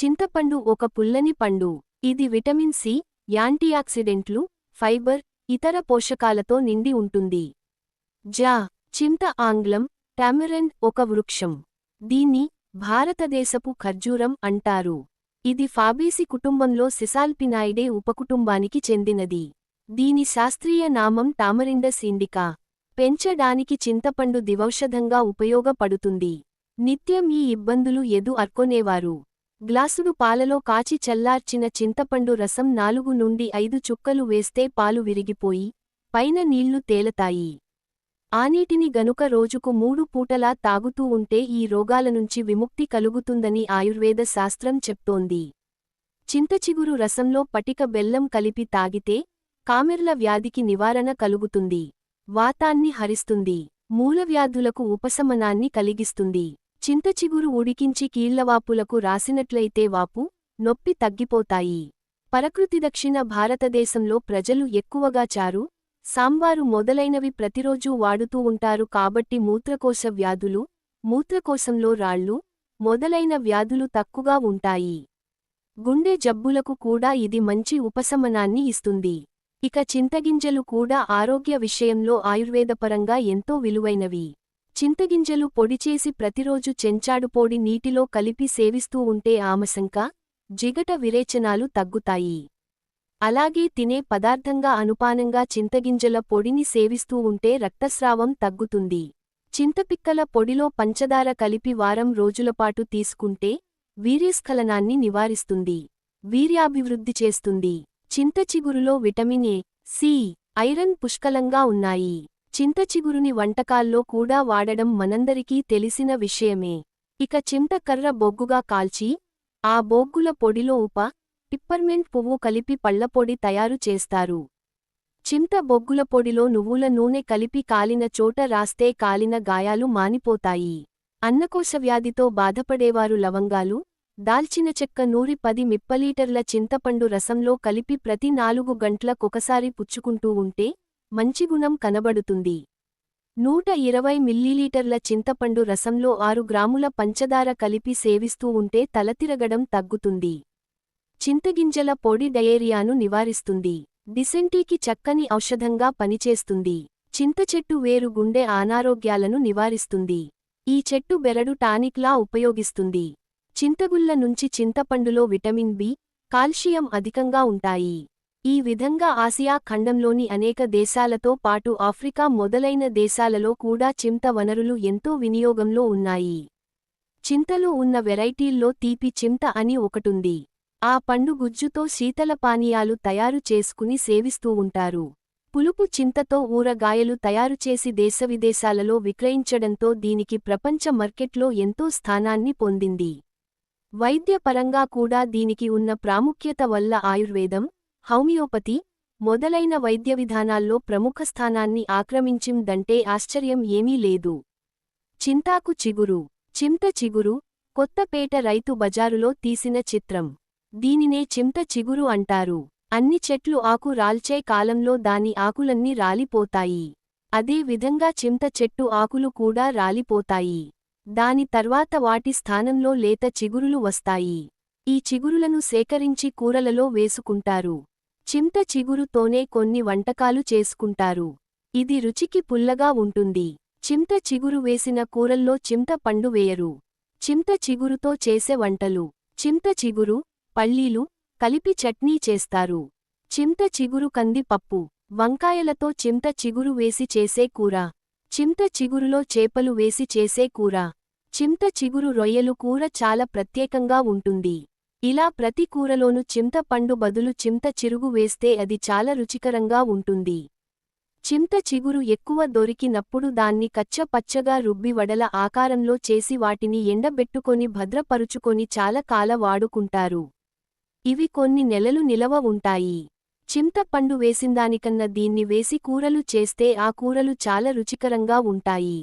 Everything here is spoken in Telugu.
చింతపండు ఒక పుల్లని పండు. ఇది విటమిన్ సి, యాంటీఆక్సిడెంట్లు, ఫైబర్, ఇతర పోషకాలతో నిండి ఉంటుంది. చింత ఆంగ్లం టామరిండ్ ఒక వృక్షం. దీన్ని భారతదేశపు ఖర్జూరం అంటారు. ఇది ఫాబేసి కుటుంబంలో సిసాల్పినాయిడే ఉపకుటుంబానికి చెందినది. దీని శాస్త్రీయ నామం టామరిండస్ ఇండికా. పెంచడానికి చింతపండు దివౌషధంగా ఉపయోగపడుతుంది. నిత్యం ఈ ఇబ్బందులు ఎదుర్కొనేవారు గ్లాసుడు పాలలో కాచి చల్లార్చిన చింతపండు రసం 4 నుండి 5 చుక్కలు వేస్తే పాలు విరిగిపోయి పైన నీళ్లు తేలతాయి. ఆ నీటిని గనుక రోజుకు 3 పూటలా తాగుతూ ఉంటే ఈ రోగాలనుంచి విముక్తి కలుగుతుందని ఆయుర్వేద శాస్త్రం చెప్తోంది. చింతచిగురు రసంలో పటిక బెల్లం కలిపి తాగితే కామెర్ల వ్యాధికి నివారణ కలుగుతుంది. వాతాన్ని హరిస్తుంది. మూలవ్యాధులకు ఉపశమనాన్ని కలిగిస్తుంది. చింతచిగురు ఉడికించి కీళ్లవాపులకు రాసినట్లయితే వాపు, నొప్పి తగ్గిపోతాయి. ప్రకృతి దక్షిణ భారతదేశంలో ప్రజలు ఎక్కువగా చారు, సాంబారు మొదలైనవి ప్రతిరోజూ వాడుతూ ఉంటారు కాబట్టి మూత్రకోశ వ్యాధులు, మూత్రకోశంలో రాళ్ళు మొదలైన వ్యాధులు తక్కువగా ఉంటాయి. గుండె జబ్బులకు కూడా ఇది మంచి ఉపశమనాన్ని ఇస్తుంది. ఇక చింతగింజలు కూడా ఆరోగ్య విషయంలో ఆయుర్వేదపరంగా ఎంతో విలువైనవి. చింతగింజలు పొడిచేసి ప్రతిరోజు చెంచాడు పొడి నీటిలో కలిపి సేవిస్తూ ఉంటే ఆమసంక, జిగట విరేచనాలు తగ్గుతాయి. అలాగే తినే పదార్థంగా అనుపానంగా చింతగింజల పొడిని సేవిస్తూ ఉంటే రక్తస్రావం తగ్గుతుంది. చింతపిక్కల పొడిలో పంచదార కలిపి వారం రోజులపాటు తీసుకుంటే వీర్యస్ఖలనాన్ని నివారిస్తుంది. వీర్యాభివృద్ధి చేస్తుంది. చింతచిగురులో విటమిన్ ఏ, సి, ఐరన్ పుష్కలంగా ఉన్నాయి. చింతచిగురుని వంటకాల్లో కూడా వాడడం మనందరికీ తెలిసిన విషయమే. ఇక చింతకర్ర బొగ్గుగా కాల్చి ఆ బొగ్గుల పొడిలో పిప్పర్మెంట్ పువ్వు కలిపి పళ్లపొడి తయారు చేస్తారు. చింత బొగ్గుల పొడిలో నువ్వుల నూనె కలిపి కాలిన చోట రాస్తే కాలిన గాయాలు మానిపోతాయి. అన్నకోశవ్యాధితో బాధపడేవారు లవంగాలు, దాల్చిన చెక్క నూరి 10 మిప్పలీటర్ల చింతపండు రసంలో కలిపి ప్రతి 4 గంటలకొకసారి పుచ్చుకుంటూ ఉంటే మంచి గుణం కనబడుతుంది. 120 మిల్లీలీటర్ల చింతపండు రసంలో 6 గ్రాముల పంచదార కలిపి సేవిస్తూ ఉంటే తలతిరగడం తగ్గుతుంది. చింతగింజల పొడి డయేరియాను నివారిస్తుంది. డిసెంటీకి చక్కని ఔషధంగా పనిచేస్తుంది. చింతచెట్టు వేరు గుండె అనారోగ్యాలను నివారిస్తుంది. ఈ చెట్టు బెరడు టానిక్లా ఉపయోగిస్తుంది. చింతగుళ్ళ నుంచి చింతపండులో విటమిన్ బి, కాల్షియం అధికంగా ఉంటాయి. ఈ విధంగా ఆసియా ఖండంలోని అనేక దేశాలతో పాటు ఆఫ్రికా మొదలైన దేశాలలో కూడా చింత వనరులు ఎంతో వినియోగంలో ఉన్నాయి. చింతలో ఉన్న వెరైటీల్లో తీపి చింత అని ఒకటుంది. ఆ పండు గుజ్జుతో శీతల పానీయాలు తయారు చేసుకుని సేవిస్తూ ఉంటారు. పులుపు చింతతో ఊరగాయలు తయారుచేసి దేశవిదేశాలలో విక్రయించడంతో దీనికి ప్రపంచ మార్కెట్లో ఎంతో స్థానాన్ని పొందింది. వైద్యపరంగా కూడా దీనికి ఉన్న ప్రాముఖ్యత వల్ల ఆయుర్వేదం, హోమియోపతి మొదలైన వైద్య విధానాల్లో ప్రముఖ స్థానాన్ని ఆక్రమించిందంటే ఆశ్చర్యం ఏమీ లేదు. చింతాకు చిగురు. చింత చిగురు కొత్తపేట రైతు బజారులో తీసిన చిత్రం. దీనినే చింత చిగురు అంటారు. అన్ని చెట్లు ఆకు రాల్చే కాలంలో దాని ఆకులన్నీ రాలిపోతాయి. అదే విధంగా చింత చెట్టు ఆకులు కూడా రాలిపోతాయి. దాని తర్వాత వాటి స్థానంలో లేత చిగురులు వస్తాయి. ఈ చిగురులను సేకరించి కూరలలో వేసుకుంటారు. చింత చిగురుతోనే కొన్ని వంటకాలు చేసుకుంటారు. ఇది రుచికి పుల్లగా ఉంటుంది. చింత చిగురు వేసిన కూరల్లో చింత పండు వేయరు. చింత చిగురుతో చేసే వంటలు. చింత చిగురు, పల్లీలు కలిపి చట్నీ చేస్తారు. చింత చిగురు కంది పప్పు, వంకాయలతో చింత చిగురు వేసి చేసే కూర. చింత చిగురులో చేపలు వేసి చేసే కూర. చింత చిగురు రొయ్యలు కూర చాలా ప్రత్యేకంగా ఉంటుంది. ఇలా ప్రతి కూరలోనూ చింత పండు బదులు చింత చిరుగు వేస్తే అది చాలా రుచికరంగా ఉంటుంది. చింత చిగురు ఎక్కువ దొరికినప్పుడు దాన్ని కచ్చ పచ్చగా రుబ్బి వడల ఆకారంలో చేసి వాటిని ఎండబెట్టుకొని భద్రపరుచుకొని చాలా కాల వాడుకుంటారు. ఇవి కొన్ని నెలలు నిలవ ఉంటాయి. చింత పండు వేసిందానికన్నా దీన్ని వేసి కూరలు చేస్తే ఆ కూరలు చాలా రుచికరంగా ఉంటాయి.